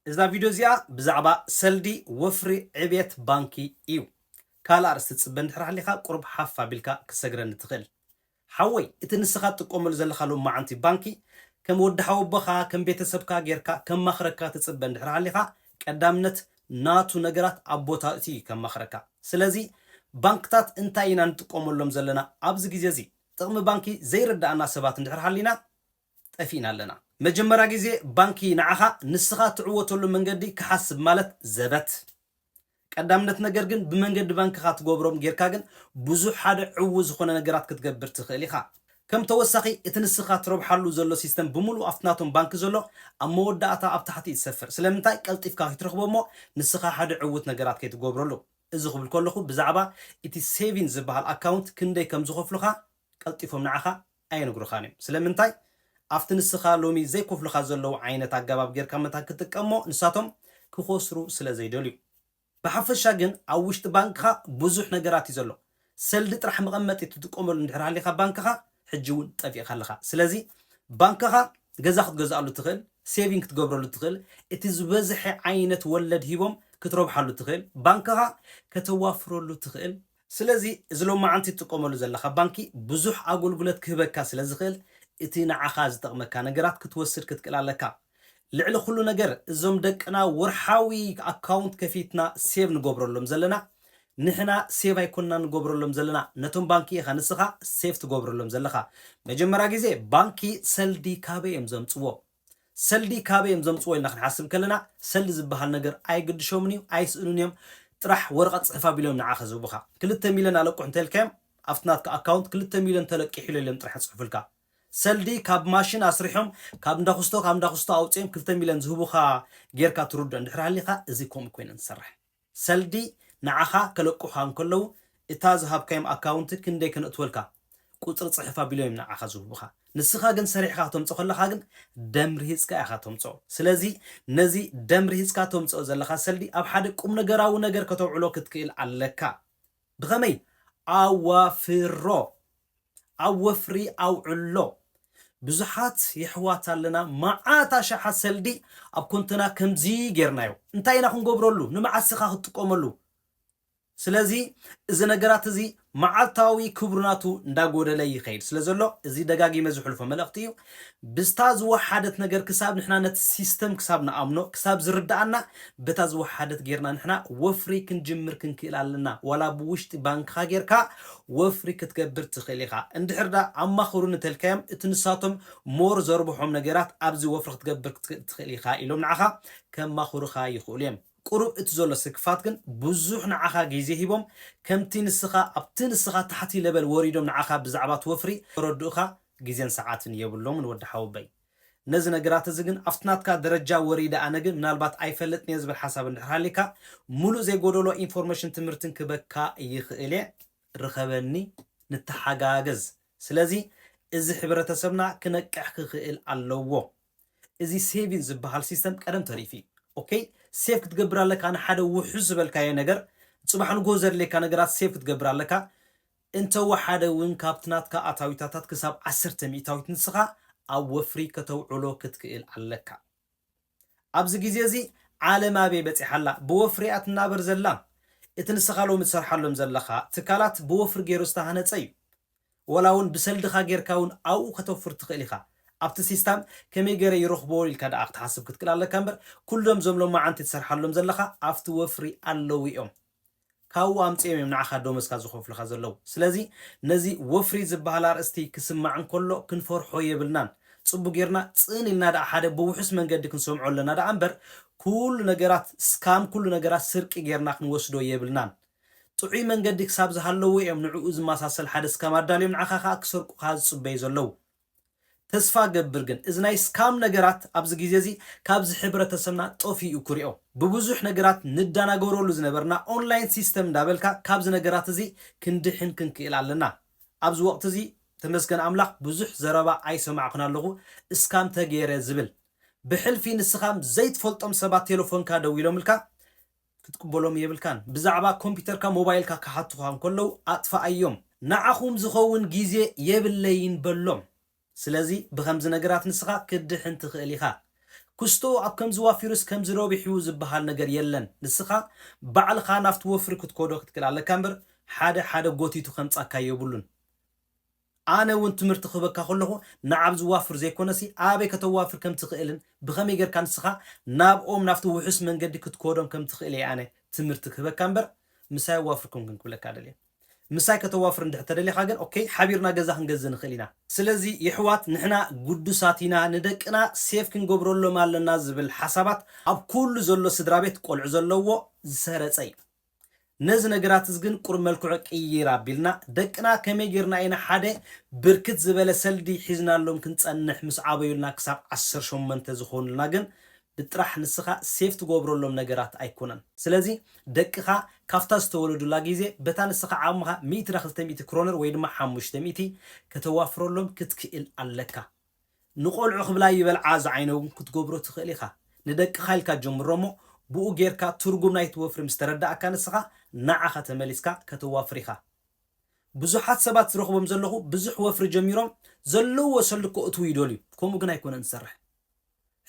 إذا فيديو زيا بزعبا سلدي وفري عبيت بانكي إيو كالا أرست تصبن حرح ليخا قرب حافة بالكا كسجرن تخل حوي إتنسخات تقومل زل خلو مع أنتي بانكي كم ود حوبخا كم بيتسبكا غيركا كم مخركا تصبن حرح ليخا قدامنت ناتو نجرات أبوتا تي كم مخركا سلازي بانكتات انتاينا نتقوملهم زلنا أبز جزازي تقوم بانكي زي رد أنا سبات ندحر حلينا طفينا لنا مجمرا جزي بانكي نعخا نسخة تعوتلو منجدي كحسب مالت زبت قدامنت ነገር ግን بمنجد بانك خات غوبروم غيركا ግን ብዙ ሓደ ዕውዝ ኾነ ነገራት ክትገብር ትኽእል ኢኻ ከም ተወሳኺ እቲ ንስኻ ትረብሓሉ ዘሎ ሲስተም ብሙሉ ኣፍናቶም ባንክ ዘሎ ኣብ መወዳእታ ኣብ ታሕቲ ይሰፍር ስለምንታይ ቀልጢፍካ ክትረኽቦ እሞ ንስኻ ሓደ ዕውት ነገራት ከይትገብረሉ እዚ ክብል ከለኹ ብዛዕባ እቲ ሴቪንግ ዝበሃል ኣካውንት ክንደይ ከም ዝኸፍሉኻ ቀልጢፎም ንዓኻ ኣይነግሩኻን እዮም ስለምንታይ ኣብቲ ንስኻ ሎሚ ዘይከፍሉኻ ዘለው ዓይነት ኣገባብ ጌርካ መታ ክትጥቀሞ ንሳቶም ክኾስሩ ስለ ዘይደልዩ بحفش شاگن اوشت بانك خا بزح نجارات يزلو سلد طرح مقمط يتقومل ندحر عليه خا بانك خا حجون طفي خلخا سلازي بانك خا غزاخت غزالو تخل سيفينغ تغبرلو تخل اتزبزح عينت ولد هيبم كتربحلو تخل بانك خا كتوافرلو تخل سلازي ازلو ما انت تقوملو زلخا بانكي بزح اغلغلت كبكا سلازخل اتي نعخا زطقمكا نجارات كتوسر كتقلالكا لعل كل نجر زم دقنا ورحاوي اكاونت كفيتنا سيف نغبرلهم زلنا نحنا سيف يكوننا نغبرلهم زلنا نتون بانكي خنسخا سيف تغبرلهم زلخا مجمرا غزي بانكي سلدي كابي امزمصو سلدي كابي امزمصو لنا نحسب كلنا سلد زبحال نجر اي قدشومنيو اي سنونيم طرح ورقه صحفا بيلهم نعاخذو بخا 2 مليون علقو انتلكم افتنات اكاونت 2 مليون تلقي حللهم طرح صحفلكا سلدي كاب ماشين اسريحهم كاب نداخستو اوصيم 2 مليون زهبوخا غيركا ترد اندحر عليخا ازيكم كوين نسرح سلدي نعخا كلقوخا كلو اتاز هاب كايم اكاونت كندي كنتولكا قطر صحفا بيلوم نعخا زهبوخا نسخا جن سريحا تمصو خلخا جن دمرهيسكا اخا تمصو سلازي نزي دمرهيسكا تمصو زلخا سلدي اب حد قوم نغراو نغر كتوعلو كتكيل علكا بخمي اوافرو اوفري او علو بزحات يحوات لنا معاتا شحات سلدي اب كنتنا كمزي غيرنايو انتاينا خنغبرلو نمعسخا خطقوملو سلازي اذا نغرات زي معالتاوي كبرناتو እንዳጎደለ ይخيد ስለዘሎ እዚ ደጋጊ መዝሕልፎ መልእክቲዩ ብስታዝ ወሓደት ነገር ክሳብ ንሕና ነት ሲስተም ክሳብ ንኣምኖ ክሳብ ዝርዳአና በታዝ ወሓደት ጌርና ንሕና ወፍሪ ክንጅምር ክንክእላልና ወላ ብውሽጢ ባንክ ጌርካ ወፍሪ ክትገብር ትኽእሊኻ እንድሕርዳ ኣማኽሩን ተልካዮም እትንሳቶም ሞር ዘርብሖም ነገራት ኣብዚ ወፍሪ ክትገብር ትኽእሊኻ ኢሎም ንዓኻ ከማኽሩኻ ይኽእሉ እዮም قرب اتزول سكفات كن بزوح نعخا جيزي هيبوم كمتي نسخا ابتي نسخا تحتي لبل وريدوم نعخا بزعبات وفري ردوخا جيزين ساعاتن يبلوم نود حوبي نزنا قرات زغن افتناتكا درجة وريدة انا جن نالبات ايفلتني يزبل حساب نحراليكا مولو زي قولولو انفورميشن تمرتن كبكا يخيلي رخبني نتحقاقز سلازي ازي حبرة سبنا كنكح خيل اللوو ازي سيفين زبهال سيستم قدم تريفي اوكي سيف كتقبر لك انا حدا وحز بالكاي نجر صباح نغوزر لك نجرات سيف كتقبر لك انت وحدا وين كابتنات كاتاويتاتات كساب 10 ميتاويت نسخه او وفري كتوعلو كتكيل عليك ابز غيزي عالم ابي بصحلا بوفريات نابر زلا اتنسخالو متسرحلهم زلخا تكالات بوفر غيروستا هنصي ولاون بسلدخا غيركاون او كتوفر تخيلخا ابت سيستم كمي غير يرخبو الكاد اخت حسب كتكلاله كامبر كلهم زملو ما انت تسرحلهم زلخا افت وفري اللويهم كاو امصيم نعخا دومسكا زخوفلخا زلو سلازي نزي وفري زبهالار استي كسمعن كله كنفرحو يبلنان صبو غيرنا صينيلنا دا حدا بوحس منقد كنسمعو لنا دا امبر كل نغرات سكام كل نغرات سرق غيرنا كنوسدو يبلنان طعي منقد حساب زهلويهم نعو زماساسل حدث كماداليم نعخا كسرقو خاز صبي زلو تسفا قبرجن إذا سكام نجارات أبز جيزي كابز حبرة سمنا طوفي يكوريو ببزوح نجارات ندانا جورولو زنبرنا أونلاين سيستم دابلكا كابز نجارات زي كندحن كنكيل علنا أبز وقت زي تمسكن أملاق بزوح زرابا أي سمع قنا لغو سكام تغيير زبل بحلفين السخام زيت فولتم سبا تليفون كا دويلو ملكا كتقبلهم يبلكان بزعبا كمبيوتر كا موبايل كا كحطوهم كله أطفا أيوم نعخوم زخون جيزي يبلين بلوم سلازي بخمز نجرات نسخة كدحن تخيليخا ክስቶ ኣብ ከም ዝዋፊሩስ ከም ዝረቢሑ ዝበሃል ነገር የለን ንስኻ ባዕልኻ ናፍቲ ወፍሪ ክትኮዶ ክትክእል ኣለካ እምበር ሓደ ጎቲቱ ከምፃካ የብሉን ኣነ እውን ትምህርቲ ክበካ ከለኹ ንዓብ ዝዋፍር ዘይኮነሲ ኣበይ ከተዋፍር ከም ትኽእልን ብኸመይ ጌርካ ንስኻ ናብኦም ናፍቲ ውሕስ መንገዲ ክትኮዶም ከም ትኽእል ኣነ ትምህርቲ ክበካ እምበር ምሳይ ዋፍርኩም ክንክብለካ ደልየ ምሳይ ከተዋፍር እንድሕር ተደሊኻ ግን ኦኬ ሓቢርና ገዛ ክንገዝእ ንኽእል ኢና ስለዚ ይሕዋት ንሕና ጉዱሳት ኢና ንደቅና ሴፍ ክንገብረሎም ኣለና ዝብል ሓሳባት ኣብ ኩሉ ዘሎ ስድራ ቤት ቆልዑ ዘለዎ ዝሰረፀ እዩ ነዚ ነገራት ግን ቁርብ መልክዑ ቅይራ ኣቢልና ደቅና ከመይ ጌርና ኢና ሓደ ብርክት ዝበለ ሰልዲ ሒዝናሎም ክንፀንሕ ምስ ዓበዩልና ክሳብ 18 ዝኾኑልና ግን ብጥራሕ ንስኻ ሴፍ ትገብረሎም ነገራት ኣይኮነን ስለዚ ደቅኻ ካፍታ ዝተወለዱላ ግዜ በታ ንስኻ ዓቕምኻ 100 ክሮነር ወይ ድማ 500 ከተዋፍረሎም ክትክእል ኣለካ ንቆልዑ ክብላ ይበልዓ ዝዓይነው ክትገብሮ ትኽእል ኢኻ ንደቅኻ ኢልካ ጀምሮሞ ብኡ ጌርካ ትርጉም ናይቲ ወፍሪ ምስ ተረዳእካ ንስኻ ንዓኻ ተመሊስካ ከተዋፍር ኢኻ ብዙሓት ሰባት ዝረኽቦም ዘለኹ ብዙሕ ወፍሪ ጀሚሮም ዘለዎ ሰልዲ ክእትዉ ይደልዩ ከምኡ ግን ኣይኮነን ዝሰርሕ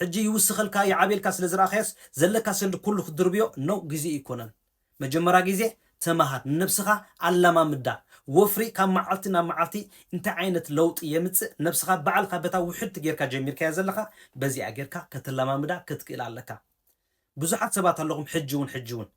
ሕጂ ይውስኸልካ ይዓቤልካ ስለ ዝረኣኸያስ ዘለካ ሰልዲ ኩሉ ክትድርብዮ ነው ግዜ ይኮነን መጀመርያ ግዜ ተማሃር ነብስኻ ኣላማምዳ ወፍሪ ካብ መዓልቲ ናብ መዓልቲ እንታይ ዓይነት ለውጢ የምፅእ ነብስኻ በዓልካ በታ ውሕድ ጌርካ ጀሚርካያ ዘለኻ በዚኣ ጌርካ ከተላማምዳ ክትክእል ኣለካ ብዙሓት ሰባት ኣለኹም ሕጂ እውን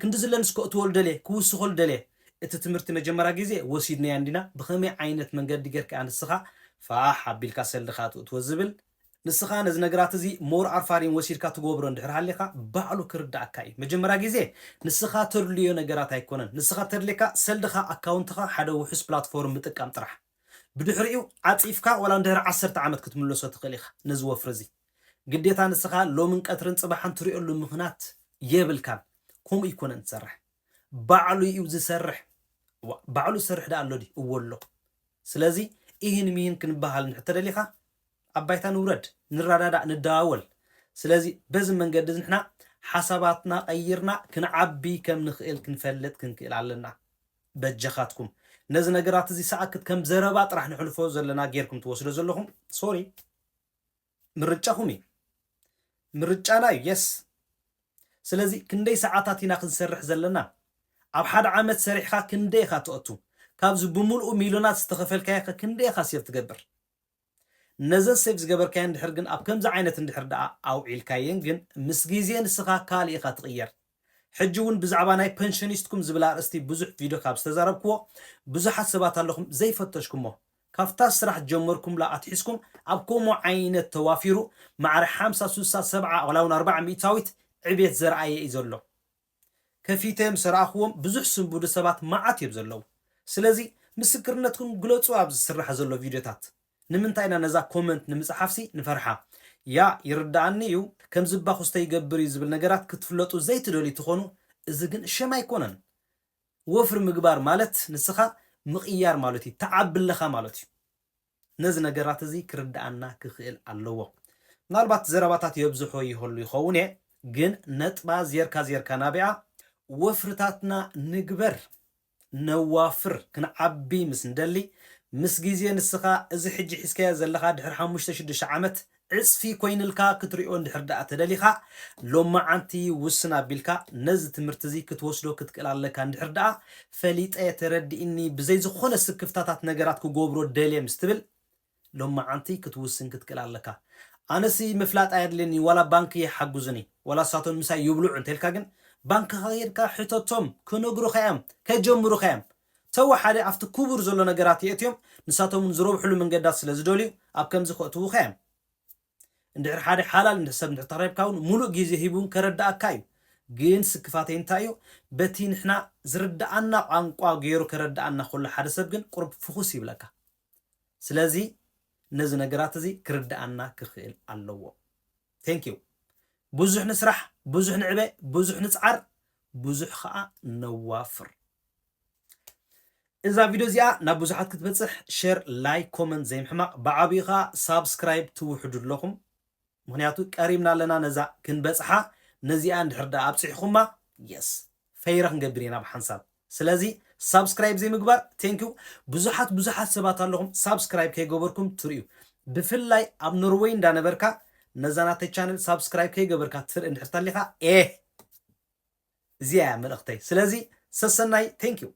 ክንዲ ዘለንስ ክእትወሉ ደልየ ክውስኸሉ ደልየ እቲ ትምህርቲ መጀመርያ ግዜ ወሲድናያ እንዲና ብኸመይ ዓይነት መንገዲ ጌርካ ንስኻ ፋሕ ኣቢልካ ሰልድኻ ትእትወ ዝብል ንስኻ ነዚ ነገራት እዚ ሞር ኣርፋሪን ወሲድካ ትገብሮ እንድሕር ሃሊኻ ባዕሉ ክርዳእካ እዩ መጀመርያ ግዜ ንስኻ ተድልዮ ነገራት ኣይኮነን ንስኻ ተድልየካ ሰልድኻ ኣካውንትኻ ሓደ ውሕስ ፕላትፎርም ምጥቃም ጥራሕ ብድሕሪኡ ዓፂፍካ ወላ እንድሕር 10 ዓመት ክትምለሶ ትኽእል ኢኻ ነዚ ወፍሪ እዚ ግዴታ ንስኻ ሎምን ቀትርን ፅባሓን ትሪኦሉ ምኽንያት የብልካን ከምኡ ይኮነን ትሰርሕ ባዕሉ እዩ ዝሰርሕ ባዕሉ ዝሰርሕ ዳ ኣሎ ዲ እወሎ ስለዚ ይህን ሚህን ክንበሃል ንሕተደሊኻ ኣባይታ ንውረድ ንራዳዳእ ንዳዋወል ስለዚ በዚ መንገዲ ንሕና ሓሳባትና ቀይርና ክንዓቢ ከም ንኽእል ክንፈልጥ ክንክእል ኣለና በጀኻትኩም ነዚ ነገራት እዚ ሰኣክት ከም ዘረባ ጥራሕ ንሕልፎ ዘለና ጌርኩም ትወስዶ ዘለኹም ሶሪ ምርጫኹም እዩ ምርጫና እዩ የስ ስለዚ ክንደይ ሰዓታት ኢና ክንሰርሕ ዘለና ኣብ ሓደ ዓመት ሰሪሕካ ክንደይ ኢኻ ትእቱ ካብዚ ብምልኡ ሚልዮናት ዝተኸፈልካያ ክንደይ ኢኻ ሴፍ ትገብር ነዘን ሴፍ ዝገበርካያ እንድሕር ግን ኣብ ከምዚ ዓይነት እንድሕር ደኣ ኣውዒልካየን ግን ምስ ግዜ ንስኻ ካሊእ ኢኻ ትቕየር ሕጂ እውን ብዛዕባ ናይ ፔንሽኒስትኩም ዝብል ኣርእስቲ ብዙሕ ቪድዮ ካብ ዝተዛረብክዎ ብዙሓት ሰባት ኣለኹም ዘይፈተሽኩሞ ካብታ ስራሕ ጀመርኩምላ ኣትሒዝኩም ኣብ ከምኡ ዓይነት ተዋፊሩ ማዕረ 50 60 70 ወላ እውን 40 ሚእታዊት ዕብየት ዘርኣየ እዩ ዘሎ ከፊተም ስራኽዎም ብዙሕ ስንቡድ ሰባት መዓት እዮም ዘለዉ ስለዚ ምስክርነትኩም ግለፁ ኣብ ዝስራሕ ዘሎ ቪድዮታት ንምንታይ ኢና ነዛ ኮመንት ንምፅሓፍሲ ንፈርሓ ያ ይርዳእኒ እዩ ከም ዝባኹ ዝተይገብር እዩ ዝብል ነገራት ክትፍለጡ ዘይትደልዩ ትኾኑ እዚ ግን ሸማ ኣይኮነን ወፍሪ ምግባር ማለት ንስኻ ምቕያር ማለት እዩ ተዓብለኻ ማለት እዩ ነዚ ነገራት እዚ ክርዳእና ክኽእል ኣለዎ ምናልባት ዘረባታት የብዝሖ ይህሉ ይኸውን እየ ግን ነጥባ ዜርካ ናብያ ወፍርታትና ንግበር ነዋፍር ክንዓቢ ምስ እንደሊ ምስ ግዜ ንስኻ እዚ ሕጂ ሒዝካያ ዘለኻ ድሕሪ 5-6 ዓመት ዕፅፊ ኮይንልካ ክትሪኦ እንድሕር ደኣ ተደሊኻ ሎማዓንቲ ውስን ኣቢልካ ነዚ ትምህርቲ እዚ ክትወስዶ ክትክእል ኣለካ እንድሕር ደኣ ፈሊጠ ተረዲእኒ ብዘይ ዝኾነ ስክፍታታት ነገራት ክገብሮ ደልየ ምስ ትብል ሎማዓንቲ ክትውስን ክትክእል ኣለካ ኣነሲ ምፍላጥ ኣየድልኒ ዋላ ባንኪ ይሓጉዝኒ ዋላ ሳቶን ምሳይ ይብልዑ እንተልካ ግን ባንኪ ኸይድካ ሕቶቶም ክነግሩኻ እዮም ከጀምሩኻ እዮም ተው ሓደ ኣብቲ ክቡር ዘሎ ነገራት የእትዮም ንሳቶም ዝረብሕሉ መንገዳት ስለ ዝደልዩ ኣብ ከምዚ ክእትዉኻ እዮም እንድሕር ሓደ ሓላል ሰብ እንድሕር ተረብካ እውን ሙሉእ ግዜ ሂቡን ከረዳእካ እዩ ግን ስክፋተይ እንታይ እዩ በቲ ንሕና ዝርዳእና ቋንቋ ገይሩ ከረዳእና ኩሉ ሓደ ሰብ ግን ቁርብ ፍኹስ ይብለካ ስለዚ ነዚ ነገራት እዚ ክርዳእና ክኽእል ኣለዎ ቴንክ ዩ ብዙሕ ንስራሕ ብዙሕ ንዕበ ብዙሕ ንፅዓር ብዙሕ ከዓ ነዋፍር እዛ ቪድዮ እዚኣ ናብ ብዙሓት ክትበፅሕ ሼር ላይክ ኮመንት ዘይምሕማቕ ብዓብይኻ ሳብስክራይብ ትውሕዱ ኣለኹም ምክንያቱ ቀሪብና ኣለና ነዛ ክንበፅሓ ነዚኣ እንድሕር ዳ ኣብፅሕኹማ የስ ፈይረ ክንገብር ኢና ብሓንሳብ ስለዚ ሳብስክራይብ ዘይምግባር ቴንኪዩ ብዙሓት ሰባት ኣለኹም ሳብስክራይብ ከይገበርኩም ትርእዩ ብፍላይ ኣብ ኖርዌይ እንዳነበርካ ነዛናተይ ቻነል ሳብስክራይብ ከይገበርካ ትፍር እንድሕር ተሊኻ እዚያ መልእኽተይ። ስለዚ ሰሰናይ ቴንክ ዩ